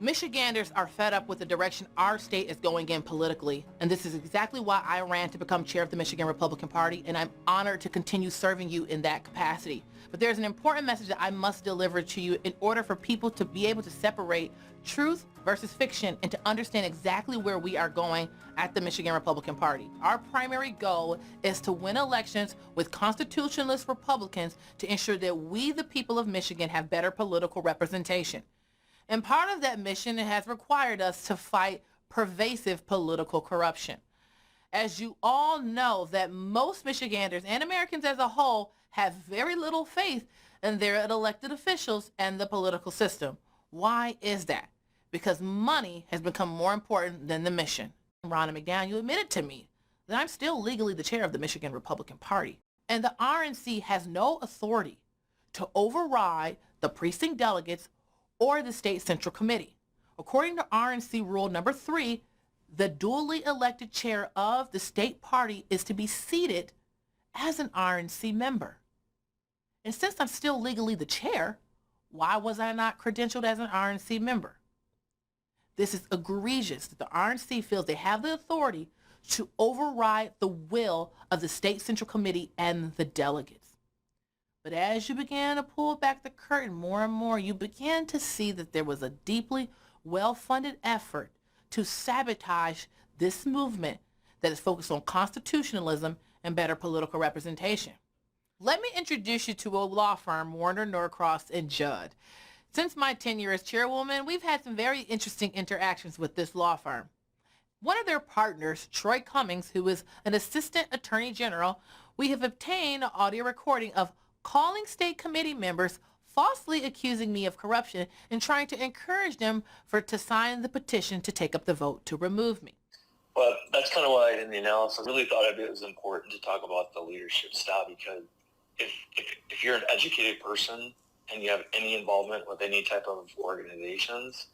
Michiganders are fed up with the direction our state is going in politically, and this is exactly why I ran to become chair of the Michigan Republican Party, and I'm honored to continue serving you in that capacity. But there's an important message that I must deliver to you in order for people to be able to separate truth versus fiction and to understand exactly where we are going at the Michigan Republican Party. Our primary goal is to win elections with constitutionalist Republicans to ensure that we, the people of Michigan, have better political representation. And part of that mission has required us to fight pervasive political corruption. As you all know, that most Michiganders and Americans as a whole have very little faith in their elected officials and the political system. Why is that? Because money has become more important than the mission. Ronna McDowell, you admitted to me that I'm still legally the chair of the Michigan Republican Party. And the RNC has no authority to override the precinct delegates or the state central committee. According to RNC rule number 3, the duly elected chair of the state party is to be seated as an RNC member. And since I'm still legally the chair, why was I not credentialed as an RNC member? This is egregious that the RNC feels they have the authority to override the will of the state central committee and the delegates. But as you began to pull back the curtain more and more, you began to see that there was a deeply well-funded effort to sabotage this movement that is focused on constitutionalism and better political representation. Let me introduce you to a law firm, Warner, Norcross, and Judd. Since my tenure as chairwoman, we've had some very interesting interactions with this law firm. One of their partners, Troy Cummings, who is an assistant attorney general, we have obtained an audio recording of calling state committee members, falsely accusing me of corruption and trying to encourage them to sign the petition to take up the vote to remove me. Well, that's kind of why in the analysis I really thought it was important to talk about the leadership style, because if you're an educated person and you have any involvement with any type of organizations,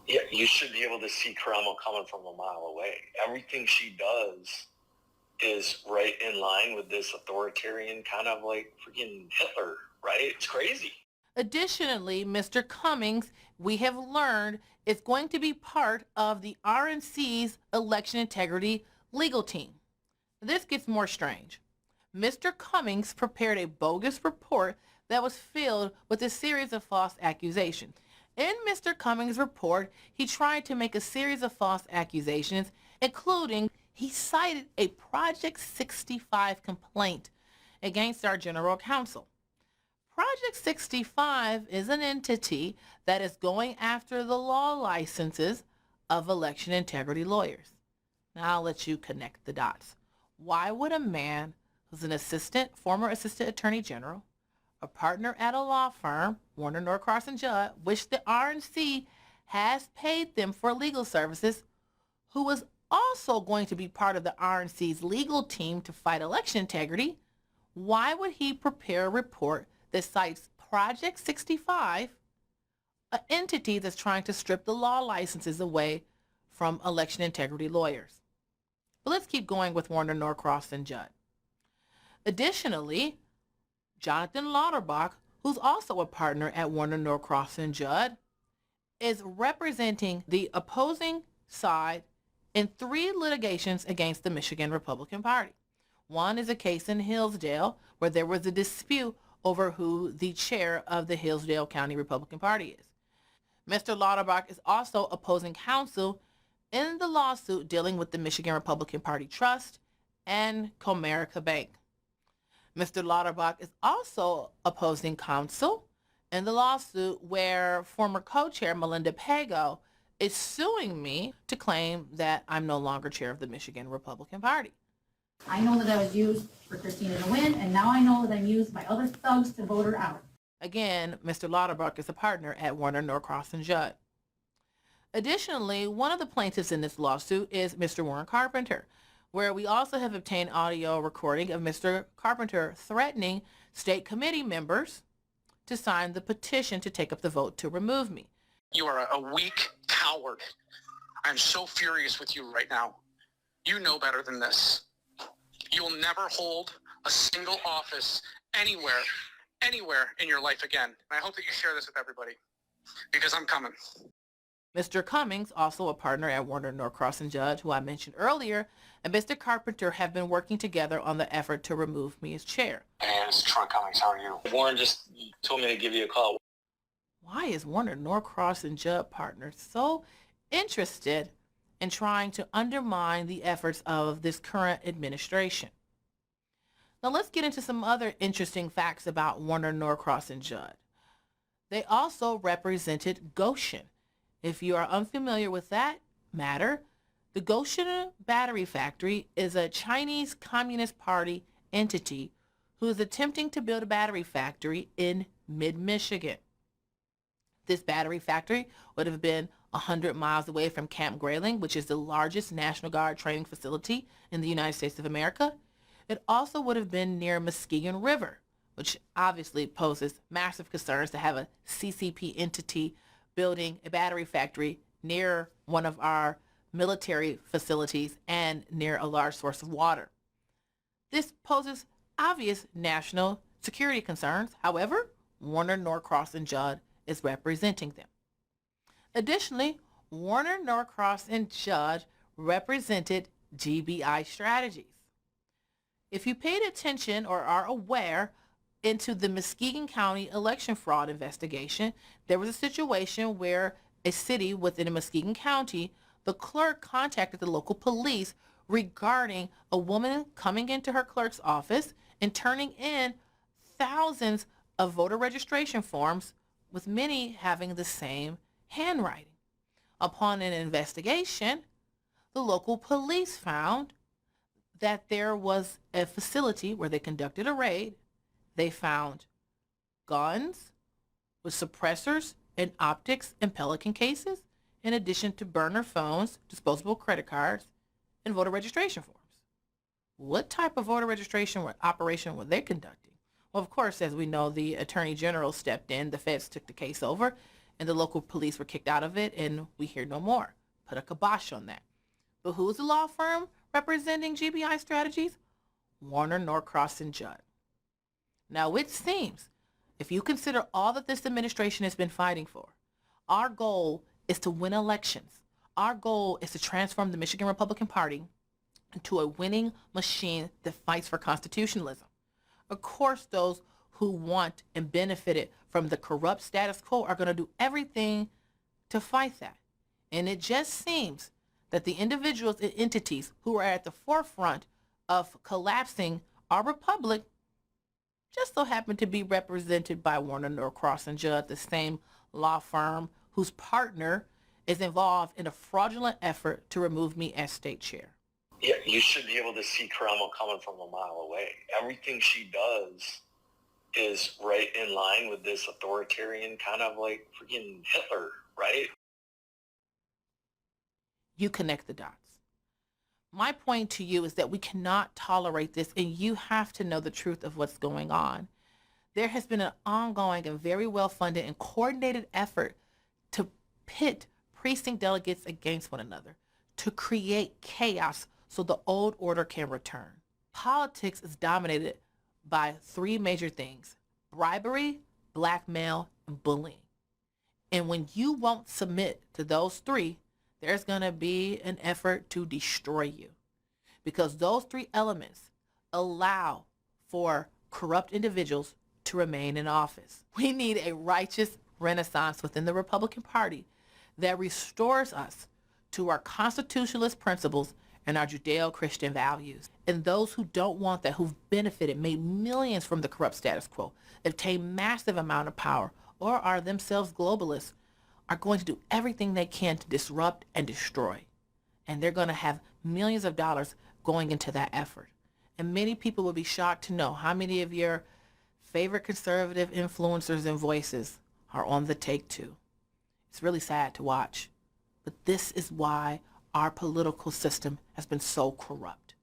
yeah, you should be able to see Karamo coming from a mile away. Everything she does is right in line with this authoritarian kind of like freaking Hitler, right? It's crazy. Additionally, Mr. Cummings, we have learned, is going to be part of the RNC's election integrity legal team. This gets more strange. Mr. Cummings prepared a bogus report that was filled with a series of false accusations. In Mr. Cummings' report, he tried to make a series of false accusations, including he cited a Project 65 complaint against our general counsel. Project 65 is an entity that is going after the law licenses of election integrity lawyers. Now I'll let you connect the dots. Why would a man who's an former assistant attorney general, a partner at a law firm, Warner, Norcross, and Judd, which the RNC has paid them for legal services, who was also going to be part of the RNC's legal team to fight election integrity, why would he prepare a report that cites Project 65, an entity that's trying to strip the law licenses away from election integrity lawyers? But let's keep going with Warner, Norcross, and Judd. Additionally, Jonathan Lauterbach, who's also a partner at Warner, Norcross, and Judd, is representing the opposing side in 3 litigations against the Michigan Republican Party. One is a case in Hillsdale where there was a dispute over who the chair of the Hillsdale County Republican Party is. Mr. Lauterbach is also opposing counsel in the lawsuit dealing with the Michigan Republican Party Trust and Comerica Bank. Mr. Lauterbach is also opposing counsel in the lawsuit where former co-chair Melinda Pago is suing me to claim that I'm no longer chair of the Michigan Republican Party. I know that I was used for Kristina to win, and now I know that I'm used by other thugs to vote her out. Again, Mr. Lauterbach is a partner at Warner, Norcross, and Judd. Additionally, one of the plaintiffs in this lawsuit is Mr. Warren Carpenter, where we also have obtained audio recording of Mr. Carpenter threatening state committee members to sign the petition to take up the vote to remove me. You are a weak coward. I'm so furious with you right now. You know better than this. You will never hold a single office anywhere in your life again. And I hope that you share this with everybody. because I'm coming. Mr. Cummings, also a partner at Warner Norcross and Judd, who I mentioned earlier, and Mr. Carpenter have been working together on the effort to remove me as chair. Hey, this is Troy Cummings. How are you? Warren just told me to give you a call. Why is Warner Norcross and Judd partners so interested in trying to undermine the efforts of this current administration? Now let's get into some other interesting facts about Warner Norcross and Judd. They also represented Goshen. If you are unfamiliar with that matter, the Goshen Battery Factory is a Chinese Communist Party entity who is attempting to build a battery factory in mid-Michigan. This battery factory would have been 100 miles away from Camp Grayling, which is the largest National Guard training facility in the United States of America. It also would have been near Muskegon River, which obviously poses massive concerns to have a CCP entity building a battery factory near one of our military facilities and near a large source of water. This poses obvious national security concerns. However, Warner Norcross and Judd is representing them. Additionally, Warner Norcross and Judd represented GBI strategies. If you paid attention or are aware into the Muskegon County election fraud investigation, there was a situation where a city within Muskegon County, the clerk contacted the local police regarding a woman coming into her clerk's office and turning in thousands of voter registration forms, with many having the same handwriting. Upon an investigation, the local police found that there was a facility where they conducted a raid. They found guns with suppressors and optics and Pelican cases, in addition to burner phones, disposable credit cards, and voter registration forms. What type of voter registration operation were they conducting? Well, of course, as we know, the Attorney General stepped in, the feds took the case over, and the local police were kicked out of it, and we hear no more. Put a kibosh on that. But who's the law firm representing GBI strategies? Warner Norcross and Judd. Now, it seems, if you consider all that this administration has been fighting for, our goal is to win elections. Our goal is to transform the Michigan Republican Party into a winning machine that fights for constitutionalism. Of course, those who want and benefited from the corrupt status quo are going to do everything to fight that. And it just seems that the individuals and entities who are at the forefront of collapsing our republic just so happen to be represented by Warner Norcross and Judd, the same law firm whose partner is involved in a fraudulent effort to remove me as state chair. Yeah, you should be able to see Karamo coming from a mile away. Everything she does is right in line with this authoritarian kind of like freaking Hitler, right? You connect the dots. My point to you is that we cannot tolerate this, and you have to know the truth of what's going on. There has been an ongoing and very well-funded and coordinated effort to pit precinct delegates against one another, to create chaos so the old order can return. Politics is dominated by three major things: bribery, blackmail, and bullying. And when you won't submit to those three, there's going to be an effort to destroy you, because those three elements allow for corrupt individuals to remain in office. We need a righteous renaissance within the Republican Party that restores us to our constitutionalist principles and our Judeo-Christian values. And those who don't want that, who've benefited, made millions from the corrupt status quo, obtained massive amount of power, or are themselves globalists, are going to do everything they can to disrupt and destroy. And they're going to have millions of dollars going into that effort. And many people will be shocked to know how many of your favorite conservative influencers and voices are on the take too. It's really sad to watch. But this is why our political system has been so corrupt.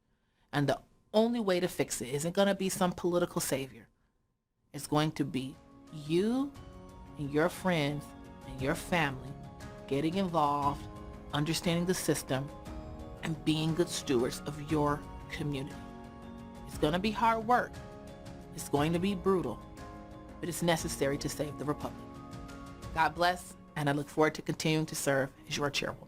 And the only way to fix it isn't going to be some political savior. It's going to be you and your friends and your family getting involved, understanding the system, and being good stewards of your community. It's going to be hard work. It's going to be brutal, but it's necessary to save the republic. God bless, and I look forward to continuing to serve as your chairwoman.